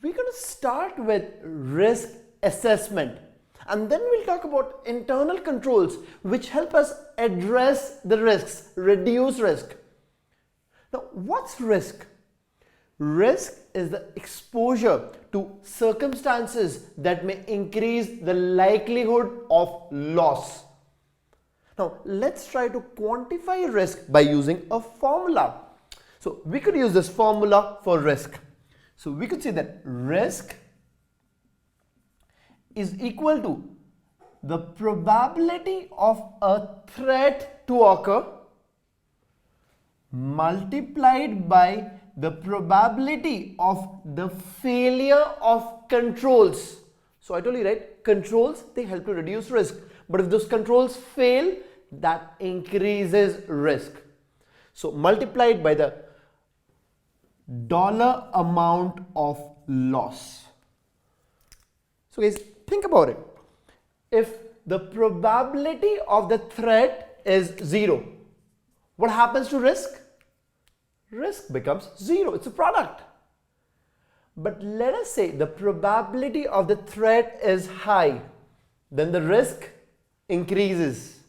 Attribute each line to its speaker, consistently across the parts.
Speaker 1: We're going to start with risk assessment, and then we'll talk about internal controls which help us address the risks, reduce risk. Now, what's risk? Risk is the exposure to circumstances that may increase the likelihood of loss. Now, let's try to quantify risk by using a formula. So, we could use this formula for risk. So, we could say that risk is equal to the probability of a threat to occur multiplied by the probability of the failure of controls. So I told you, right, controls, they help to reduce risk, but if those controls fail, that increases risk. So multiplied by the dollar amount of loss. So guys, think about it. If the probability of the threat is 0, what happens to risk? Risk becomes 0. It's a product. But let us say the probability of the threat is high, then the risk increases.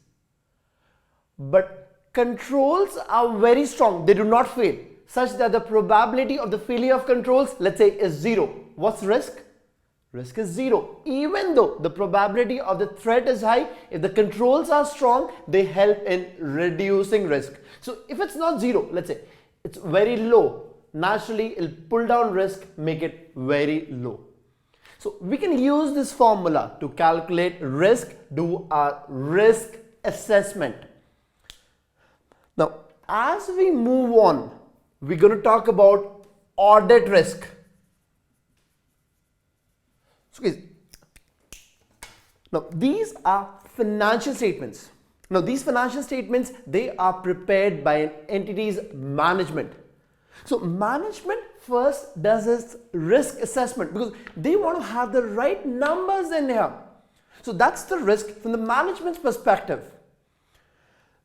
Speaker 1: But controls are very strong. They do not fail, such that the probability of the failure of controls, let's say, is 0. What's risk? Risk is 0. Even though the probability of the threat is high, if the controls are strong, they help in reducing risk. So if it's not 0, let's say it's very low, naturally it'll pull down risk, make it very low. So we can use this formula to calculate risk, do our risk assessment. Now, as we move on, we're going to talk about audit risk. So guys, now these are financial statements. Now these financial statements, they are prepared by an entity's management. So management first does its risk assessment because they want to have the right numbers in here. So that's the risk from the management's perspective.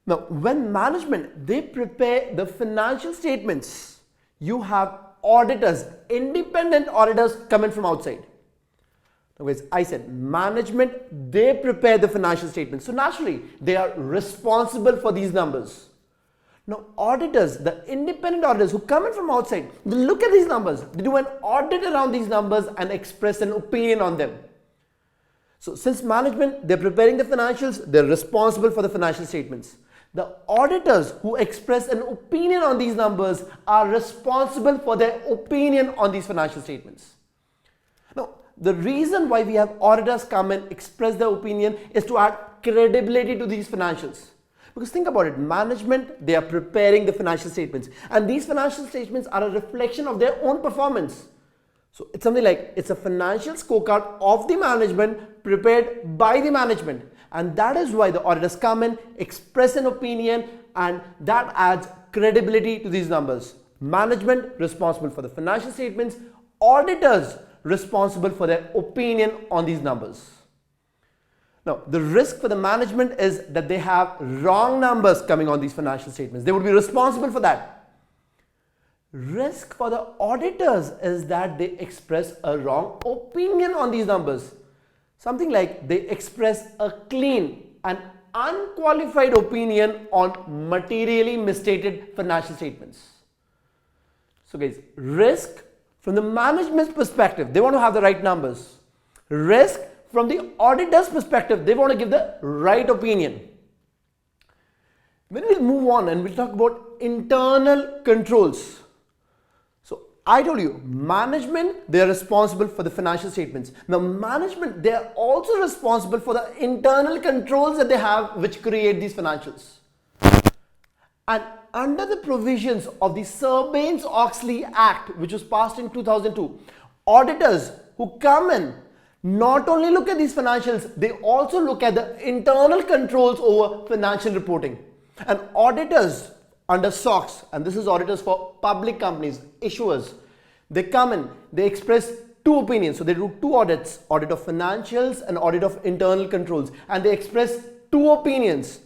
Speaker 1: Now when management, they prepare the financial statements, you have auditors, independent auditors coming from outside. Anyways, I said management, they prepare the financial statements. So naturally, they are responsible for these numbers. Now auditors, the independent auditors who come in from outside, they look at these numbers, they do an audit around these numbers and express an opinion on them. So since management, they're preparing the financials, they're responsible for the financial statements. The auditors who express an opinion on these numbers are responsible for their opinion on these financial statements. Now, the reason why we have auditors come and express their opinion is to add credibility to these financials. Because think about it, management, they are preparing the financial statements, and these financial statements are a reflection of their own performance. So it's something like, it's a financial scorecard of the management prepared by the management, and that is why the auditors come in, express an opinion, and that adds credibility to these numbers. Management responsible for the financial statements, auditors responsible for their opinion on these numbers. Now, the risk for the management is that they have wrong numbers coming on these financial statements. They would be responsible for that. Risk for the auditors is that they express a wrong opinion on these numbers. Something like they express a clean and unqualified opinion on materially misstated financial statements. So guys, risk from the management's perspective, they want to have the right numbers. Risk from the auditor's perspective, they want to give the right opinion. When we move on and we'll talk about internal controls. So I told you, management, they are responsible for the financial statements. Now management, they are also responsible for the internal controls that they have which create these financials. And under the provisions of the Sarbanes-Oxley Act, which was passed in 2002, auditors who come in not only look at these financials, they also look at the internal controls over financial reporting. And auditors under SOX, and this is auditors for public companies, issuers, they come in, they express two opinions. So they do two audits, audit of financials and audit of internal controls, and they express two opinions.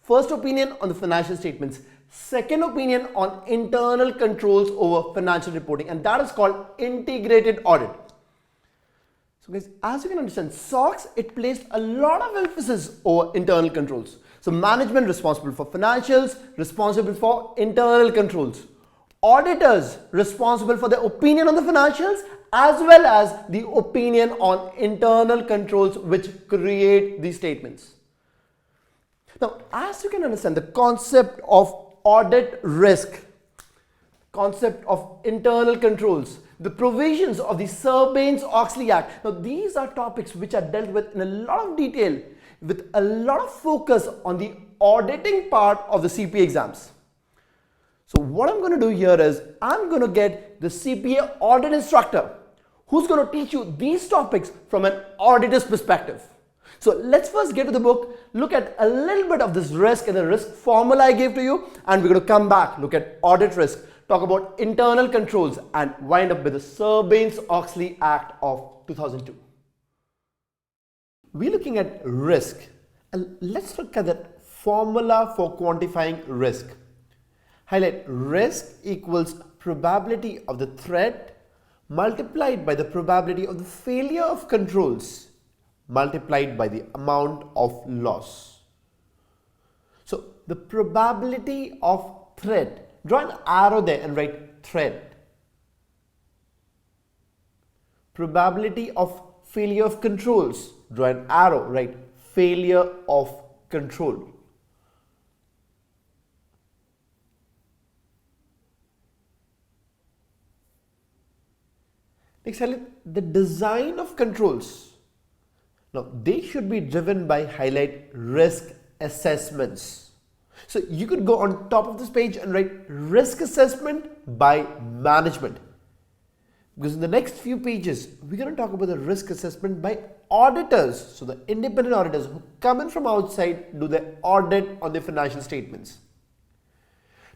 Speaker 1: First opinion on the financial statements, second opinion on internal controls over financial reporting, and that is called integrated audit. So guys, as you can understand, SOX, it placed a lot of emphasis over internal controls. So management responsible for financials, responsible for internal controls. Auditors responsible for the opinion on the financials as well as the opinion on internal controls which create these statements. Now, as you can understand, the concept of audit risk, concept of internal controls, the provisions of the Sarbanes-Oxley Act. Now, these are topics which are dealt with in a lot of detail with a lot of focus on the auditing part of the CPA exams. So what I'm going to do here is I'm going to get the CPA audit instructor who's going to teach you these topics from an auditor's perspective. So let's first get to the book, look at a little bit of this risk and the risk formula I gave to you, and we're going to come back, look at audit risk, talk about internal controls, and wind up with the Sarbanes-Oxley Act of 2002. We're looking at risk, and let's look at the formula for quantifying risk. Highlight risk equals probability of the threat multiplied by the probability of the failure of controls multiplied by the amount of loss. So the probability of threat, draw an arrow there and write threat. Probability of failure of controls, draw an arrow, write failure of control. Next, highlight the design of controls. Now, they should be driven by highlight risk assessments. So you could go on top of this page and write risk assessment by management. Because in the next few pages, we're going to talk about the risk assessment by auditors. So the independent auditors who come in from outside do the audit on the financial statements.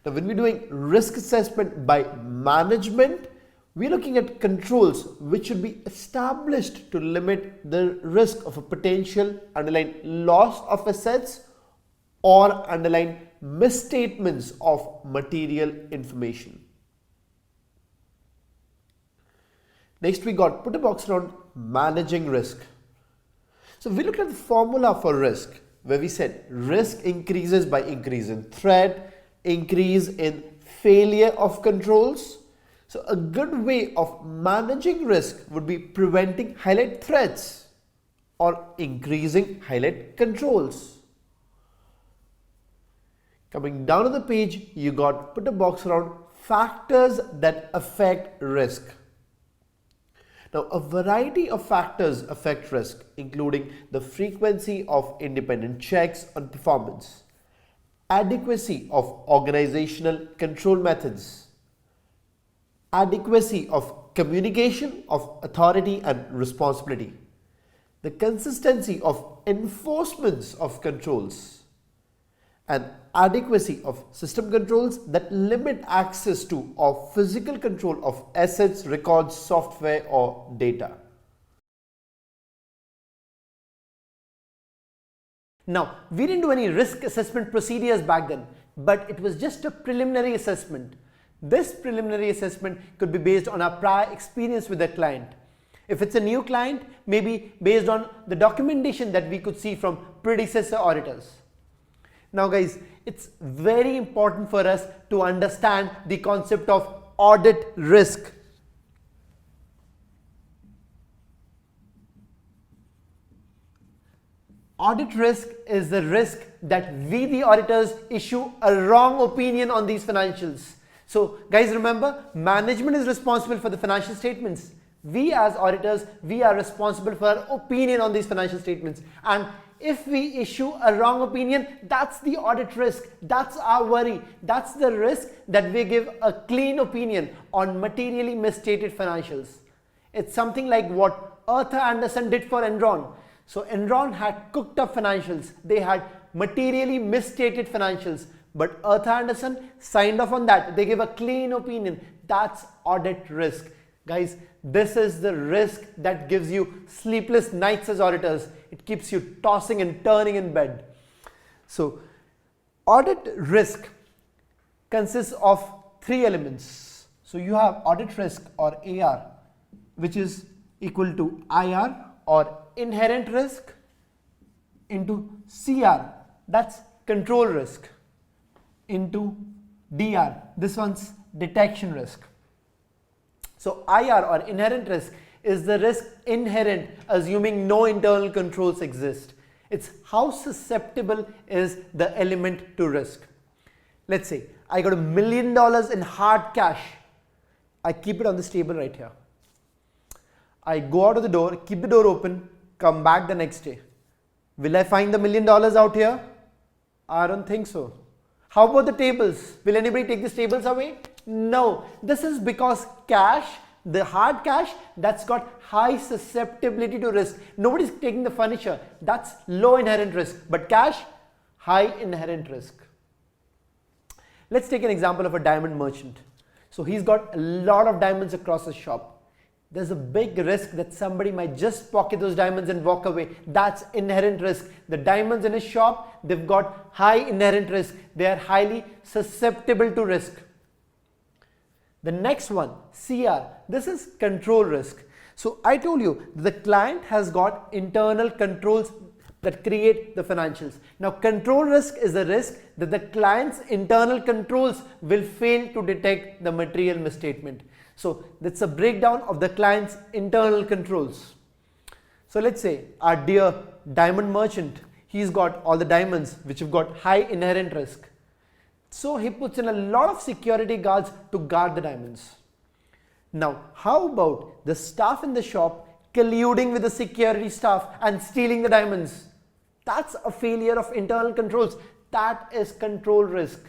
Speaker 1: Now, when we're doing risk assessment by management, we're looking at controls which should be established to limit the risk of a potential underlying loss of assets or underlying misstatements of material information. Next, we got put a box around managing risk. So we looked at the formula for risk where we said risk increases by increase in threat, increase in failure of controls. So a good way of managing risk would be preventing highlight threats or increasing highlight controls. Coming down to the page, you got put a box around factors that affect risk. Now, a variety of factors affect risk, including the frequency of independent checks on performance, adequacy of organizational control methods, adequacy of communication of authority and responsibility, the consistency of enforcements of controls, and adequacy of system controls that limit access to or physical control of assets, records, software, or data. Now, we didn't do any risk assessment procedures back then, but it was just a preliminary assessment. This preliminary assessment could be based on our prior experience with the client. If it's a new client, maybe based on the documentation that we could see from predecessor auditors. Now guys, it's very important for us to understand the concept of audit risk. Audit risk is the risk that we, the auditors, issue a wrong opinion on these financials. So guys, remember, management is responsible for the financial statements. We as auditors, we are responsible for our opinion on these financial statements. And if we issue a wrong opinion, that's the audit risk. That's our worry. That's the risk that we give a clean opinion on materially misstated financials. It's something like what Arthur Andersen did for Enron. So Enron had cooked up financials. They had materially misstated financials. But Arthur Andersen signed off on that. They gave a clean opinion. That's audit risk. Guys, this is the risk that gives you sleepless nights as auditors. It keeps you tossing and turning in bed. So, audit risk consists of three elements. So you have audit risk or AR, which is equal to IR or inherent risk into CR, that's control risk, into DR, this one's detection risk. So IR or inherent risk is the risk inherent, assuming no internal controls exist. It's how susceptible is the element to risk. Let's say I got $1 million in hard cash. I keep it on this table right here. I go out of the door, keep the door open, come back the next day. Will I find the $1 million out here? I don't think so. How about the tables? Will anybody take these tables away? No. This is because cash, the hard cash, that's got high susceptibility to risk. Nobody's taking the furniture. That's low inherent risk. But cash, high inherent risk. Let's take an example of a diamond merchant. So he's got a lot of diamonds across his shop. There's a big risk that somebody might just pocket those diamonds and walk away. That's inherent risk. The diamonds in his shop, they've got high inherent risk. They are highly susceptible to risk. The next one, CR, this is control risk. So I told you the client has got internal controls that create the financials. Now control risk is the risk that the client's internal controls will fail to detect the material misstatement. So that's a breakdown of the client's internal controls. So let's say our dear diamond merchant, he's got all the diamonds which have got high inherent risk. So he puts in a lot of security guards to guard the diamonds. Now how about the staff in the shop colluding with the security staff and stealing the diamonds? That's a failure of internal controls. That is control risk.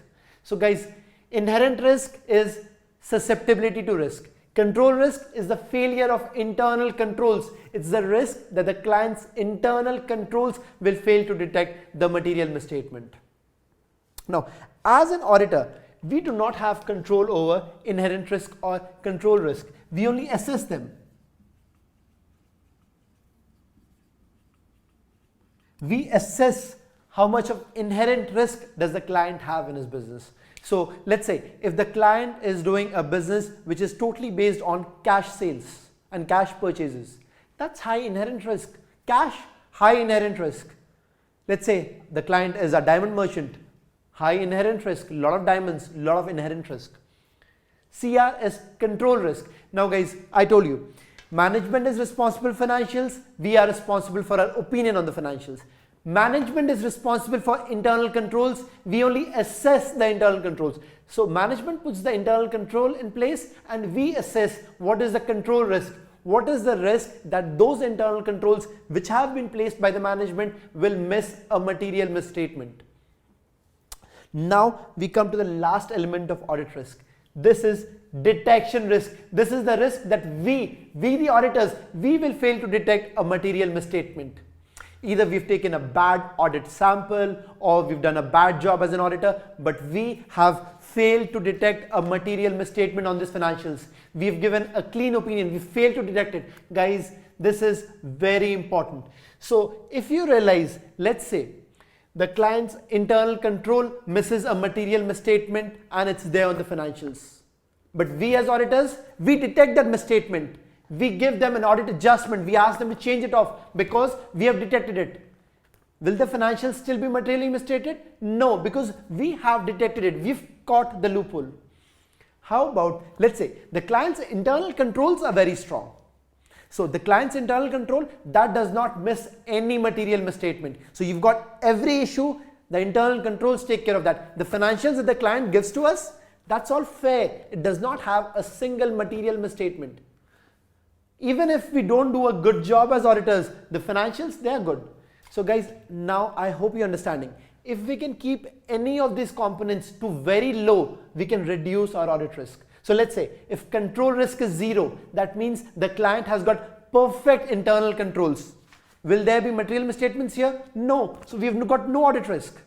Speaker 1: So guys, inherent risk is susceptibility to risk. Control risk is the failure of internal controls. It's the risk that the client's internal controls will fail to detect the material misstatement. Now, as an auditor, we do not have control over inherent risk or control risk. We only assess them. We assess how much of inherent risk does the client have in his business. So let's say if the client is doing a business which is totally based on cash sales and cash purchases, that's high inherent risk. Cash, high inherent risk. Let's say the client is a diamond merchant, high inherent risk, lot of diamonds, lot of inherent risk. CR is control risk. Now guys, I told you, management is responsible for financials, we are responsible for our opinion on the financials. Management is responsible for internal controls, we only assess the internal controls. So management puts the internal control in place and we assess what is the control risk. What is the risk that those internal controls which have been placed by the management will miss a material misstatement. Now we come to the last element of audit risk. This is detection risk. This is the risk that we the auditors, we will fail to detect a material misstatement. Either we've taken a bad audit sample or we've done a bad job as an auditor, but we have failed to detect a material misstatement on these financials. We've given a clean opinion, we failed to detect it. Guys, this is very important. So if you realize, let's say the client's internal control misses a material misstatement and it's there on the financials. But we as auditors, we detect that misstatement. We give them an audit adjustment. We ask them to change it off because we have detected it. Will the financials still be materially misstated? No, because we have detected it. We've caught the loophole. How about, let's say, the client's internal controls are very strong. So the client's internal control, that does not miss any material misstatement. So you've got every issue, the internal controls take care of that. The financials that the client gives to us, that's all fair. It does not have a single material misstatement. Even if we don't do a good job as auditors, the financials, they are good. So guys, now I hope you're understanding. If we can keep any of these components to very low, we can reduce our audit risk. So let's say if control risk is 0, that means the client has got perfect internal controls. Will there be material misstatements here? No. So we've got no audit risk.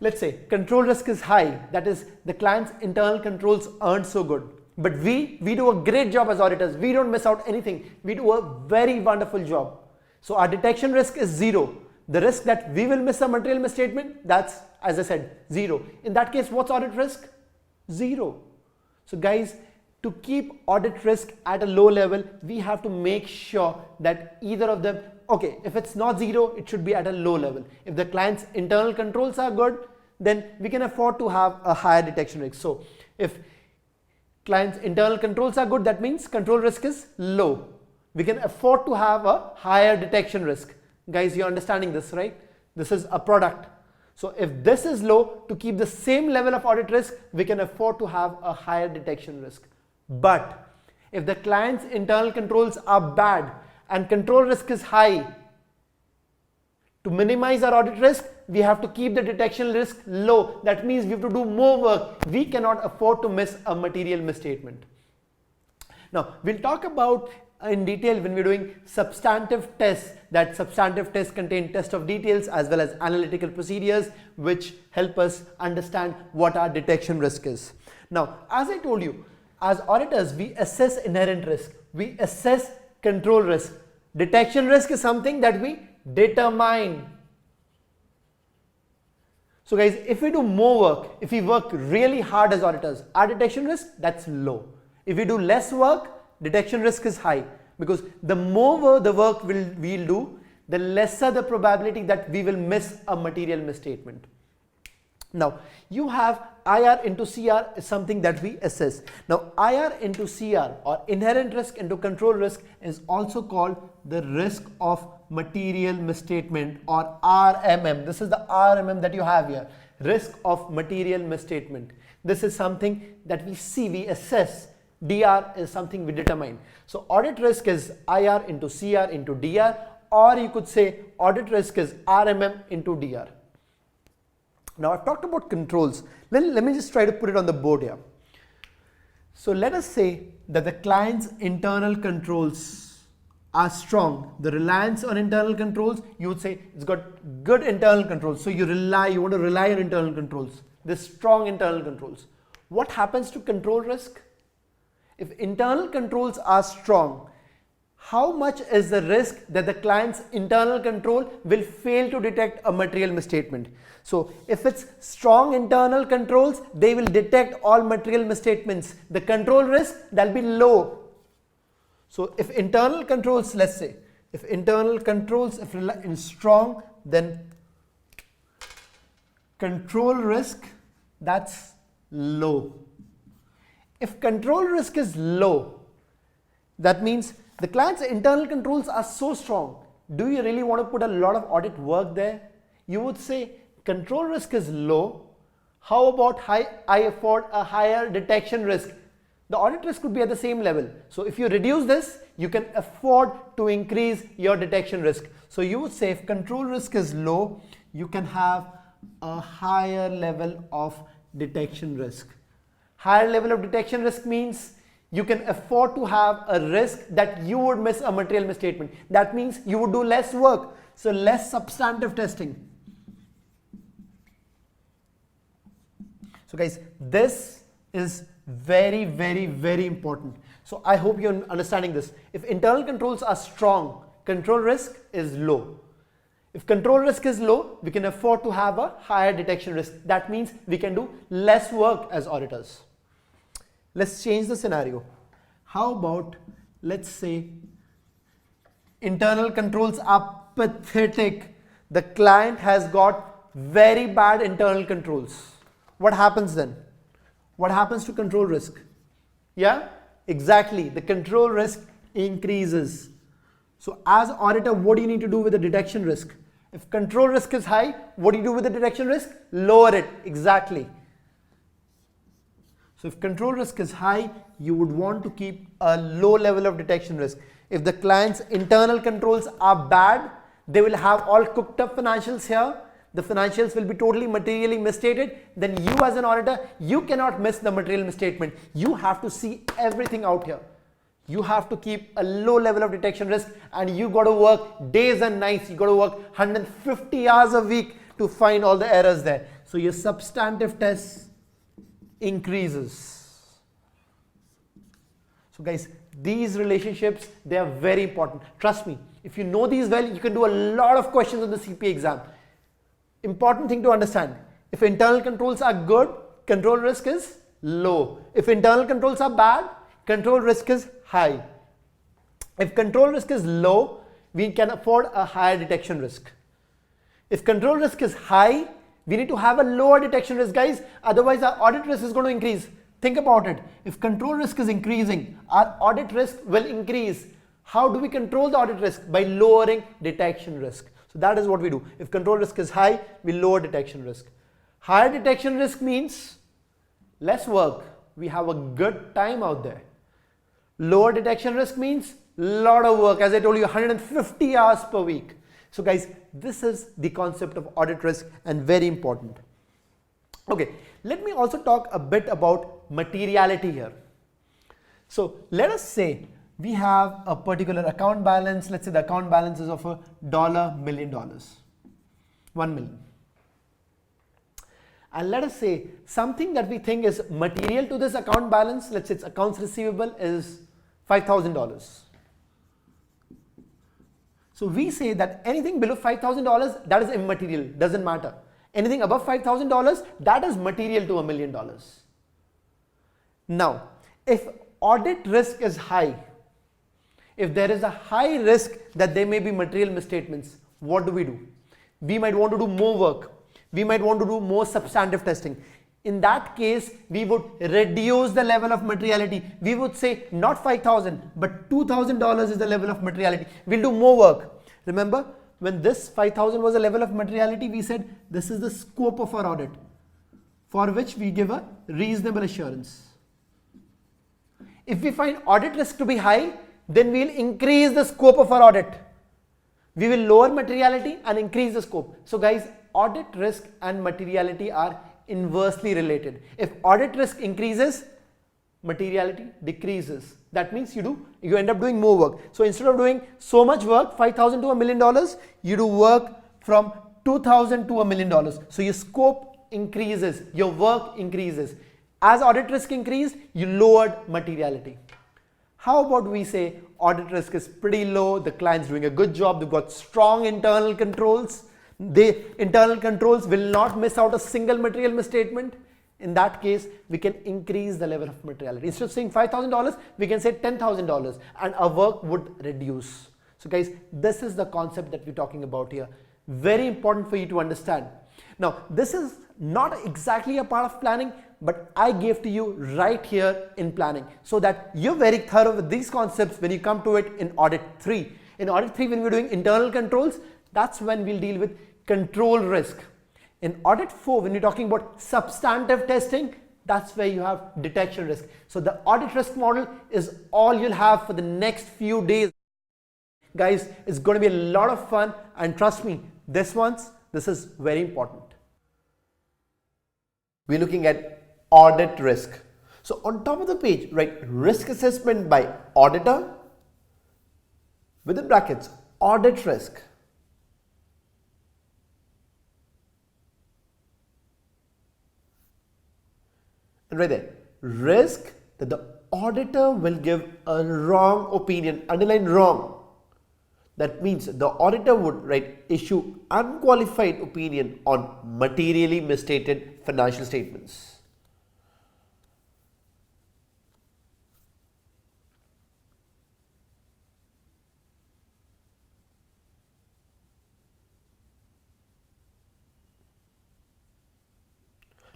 Speaker 1: Let's say control risk is high, that is the client's internal controls aren't so good. But we do a great job as auditors. We don't miss out anything. We do a very wonderful job. So our detection risk is 0. The risk that we will miss a material misstatement, that's as I said, 0. In that case, what's audit risk? 0. So guys, to keep audit risk at a low level, we have to make sure that either of them, okay, if it's not 0, it should be at a low level. If the client's internal controls are good, then we can afford to have a higher detection risk. So if client's internal controls are good, that means control risk is low. We can afford to have a higher detection risk. Guys, you're understanding this, right? This is a product. So if this is low, to keep the same level of audit risk, we can afford to have a higher detection risk. But if the client's internal controls are bad and control risk is high, to minimize our audit risk, we have to keep the detection risk low. That means we have to do more work. We cannot afford to miss a material misstatement. Now, we'll talk about in detail when we're doing substantive tests. That substantive tests contain test of details as well as analytical procedures which help us understand what our detection risk is. Now, as I told you, as auditors, we assess inherent risk, we assess control risk. Detection risk is something that we determine. So guys, if we do more work, if we work really hard as auditors, our detection risk, that's low. If we do less work, detection risk is high, because the more the work we'll do, the lesser the probability that we will miss a material misstatement. Now, you have IR into CR is something that we assess. Now, IR into CR or inherent risk into control risk is also called the risk of material misstatement or RMM. This is the RMM that you have here, risk of material misstatement. This is something that we see, we assess. DR is something we determine. So audit risk is IR into CR into DR, or you could say audit risk is RMM into DR. Now I've talked about controls. Let me just try to put it on the board here. So let us say that the client's internal controls are strong. The reliance on internal controls, you would say it's got good internal controls. So you want to rely on internal controls. There's strong internal controls. What happens to control risk? If internal controls are strong, how much is the risk that the client's internal control will fail to detect a material misstatement? So if it's strong internal controls, they will detect all material misstatements. The control risk, that'll be low. So if internal controls, let's say, if internal controls if strong, then control risk, that's low. If control risk is low, that means the client's internal controls are so strong. Do you really want to put a lot of audit work there? You would say control risk is low. How about I afford a higher detection risk? The audit risk could be at the same level. So if you reduce this, you can afford to increase your detection risk. So you would say if control risk is low, you can have a higher level of detection risk. Higher level of detection risk means you can afford to have a risk that you would miss a material misstatement. That means you would do less work, so less substantive testing. So guys, this is very, very, very important. So I hope you're understanding this. If internal controls are strong, control risk is low. If control risk is low, we can afford to have a higher detection risk. That means we can do less work as auditors. Let's change the scenario. How about, let's say, internal controls are pathetic. The client has got very bad internal controls. What happens then? What happens to control risk? Yeah, exactly. The control risk increases. So as auditor, what do you need to do with the detection risk? If control risk is high, what do you do with the detection risk? Lower it. Exactly. So if control risk is high, you would want to keep a low level of detection risk. If the client's internal controls are bad, they will have all cooked up financials here. The financials will be totally materially misstated. Then you as an auditor, you cannot miss the material misstatement. You have to see everything out here. You have to keep a low level of detection risk, and you got to work days and nights. You got to work 150 hours a week to find all the errors there. So your substantive tests increases. So guys, these relationships, they are very important. Trust me, if you know these well, you can do a lot of questions on the CPA exam. Important thing to understand, If internal controls are good, control risk is low. If internal controls are bad, control risk is high. If control risk is low, we can afford a higher detection risk. If control risk is high, we need to have a lower detection risk, guys. Otherwise, our audit risk is going to increase. Think about it. If control risk is increasing, our audit risk will increase. How do we control the audit risk? By lowering detection risk. So that is what we do. If control risk is high, we lower detection risk. Higher detection risk means less work. We have a good time out there. Lower detection risk means lot of work. As I told you, 150 hours per week. So guys, this is the concept of audit risk and very important. Okay, let me also talk a bit about materiality here. So let us say we have a particular account balance. Let's say the account balance is of $1 million, 1 million. And let us say something that we think is material to this account balance, let's say its accounts receivable is $5,000. So we say that anything below $5,000, that is immaterial, doesn't matter. Anything above $5,000, that is material to $1 million. Now, if audit risk is high, if there is a high risk that there may be material misstatements, what do? We might want to do more work. We might want to do more substantive testing. In that case, we would reduce the level of materiality. We would say not $5,000, but $2,000 is the level of materiality. We'll do more work. Remember, when this $5,000 was a level of materiality, we said this is the scope of our audit, for which we give a reasonable assurance. If we find audit risk to be high, then we'll increase the scope of our audit. We will lower materiality and increase the scope. So guys, audit risk and materiality are inversely related. If audit risk increases, materiality decreases. That means you end up doing more work. So instead of doing so much work, $5,000 to $1 million, you do work from $2,000 to $1 million. So your scope increases, your work increases. As audit risk increased, you lowered materiality. How about we say audit risk is pretty low, the client's doing a good job, they've got strong internal controls. The internal controls will not miss out a single material misstatement. In that case, we can increase the level of materiality. Instead of saying $5,000, we can say $10,000 and our work would reduce. So guys, this is the concept that we're talking about here. Very important for you to understand. Now, this is not exactly a part of planning, but I gave to you right here in planning so that you're very thorough with these concepts when you come to it in Audit 3. In Audit 3, when we're doing internal controls, that's when we'll deal with control risk. In Audit 4, when you're talking about substantive testing, that's where you have detection risk. So the audit risk model is all you'll have for the next few days. Guys, it's going to be a lot of fun, and trust me, this is very important. We're looking at audit risk. So on top of the page, write risk assessment by auditor, within brackets, audit risk. And right there, risk that the auditor will give a wrong opinion, underline wrong. That means the auditor would issue unqualified opinion on materially misstated financial statements.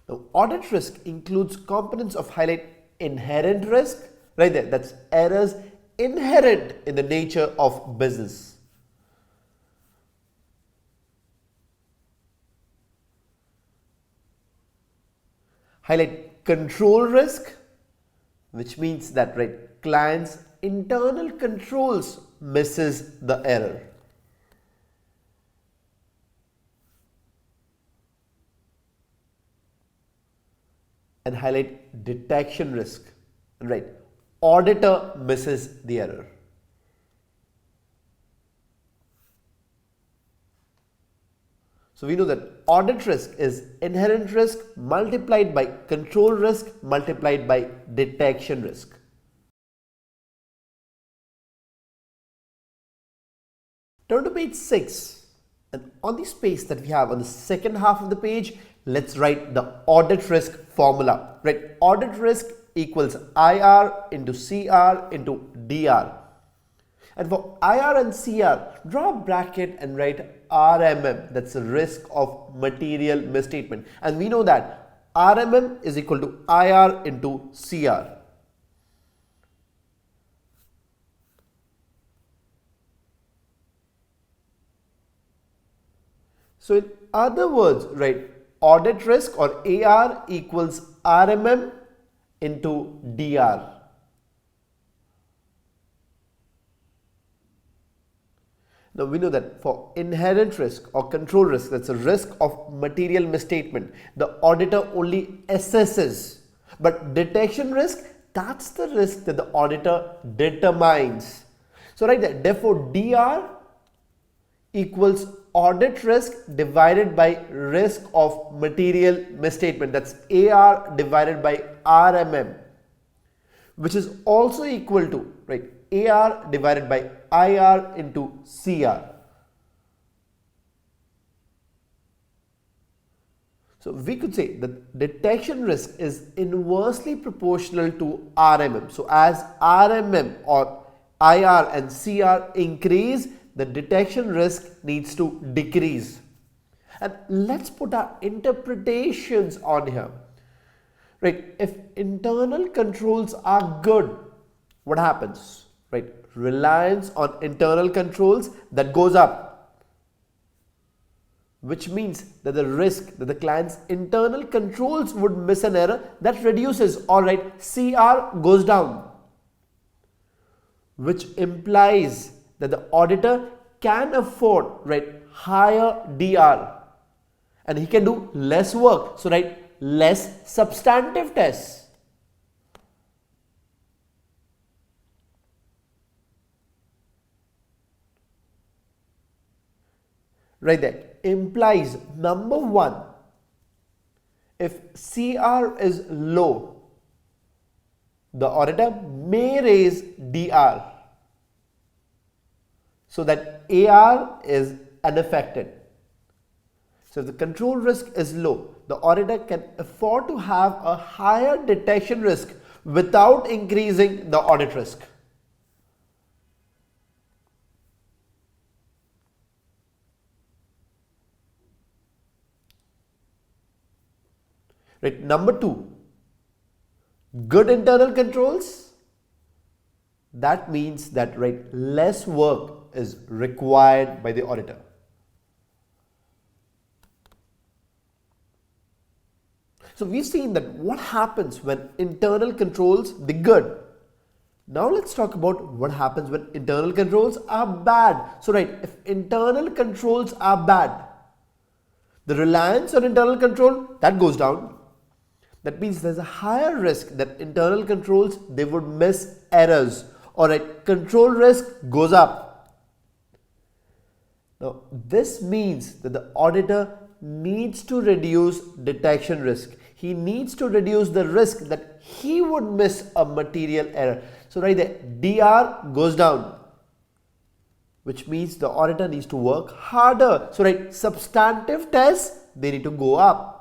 Speaker 1: Now, audit risk includes components of highlight inherent risk, right there, that's errors inherent in the nature of business. Highlight control risk, which means that client's internal controls misses the error. And highlight detection risk, auditor misses the error. So we know that audit risk is inherent risk multiplied by control risk multiplied by detection risk. Turn to page 6, and on the space that we have on the second half of the page, Let's write the audit risk formula, right? Audit risk equals IR into CR into DR. And for IR and CR, draw a bracket and write RMM, that's the risk of material misstatement. And we know that RMM is equal to IR into CR. So in other words, right, audit risk or AR equals RMM into DR. Now we know that for inherent risk or control risk, that's a risk of material misstatement, the auditor only assesses. But detection risk, that's the risk that the auditor determines. So right there, therefore DR equals audit risk divided by risk of material misstatement, that's AR divided by RMM, which is also equal to, right, AR divided by IR into CR. So we could say that detection risk is inversely proportional to RMM. So as RMM or IR and CR increase, the detection risk needs to decrease. And let's put our interpretations on here. Right, if internal controls are good, what happens? Right, reliance on internal controls, that goes up, which means that the risk that the client's internal controls would miss an error, that reduces. All right, CR goes down, which implies that the auditor can afford, right, higher DR and he can do less work. So right, less substantive tests. Right, there implies number one, if CR is low, the auditor may raise DR so that AR is unaffected. So if the control risk is low, the auditor can afford to have a higher detection risk without increasing the audit risk. Right, number two, good internal controls, that means that, right, less work is required by the auditor. So we've seen that what happens when internal controls be good. Now let's talk about what happens when internal controls are bad. So right, if internal controls are bad, the reliance on internal control, that goes down. That means there's a higher risk that internal controls, they would miss errors. Alright, control risk goes up. Now this means that the auditor needs to reduce detection risk. He needs to reduce the risk that he would miss a material error. So right there, DR goes down, which means the auditor needs to work harder. So right, substantive tests, they need to go up.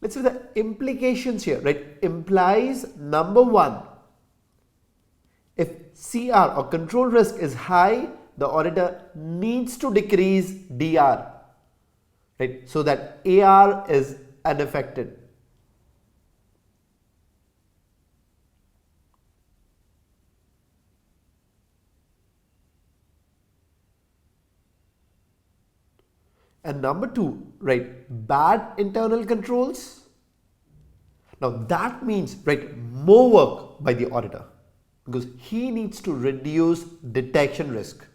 Speaker 1: Let's see the implications here, right? Implies number one, if CR or control risk is high, the auditor needs to decrease DR, right? So that AR is unaffected. And number two, right, bad internal controls. Now that means, right, more work by the auditor because he needs to reduce detection risk.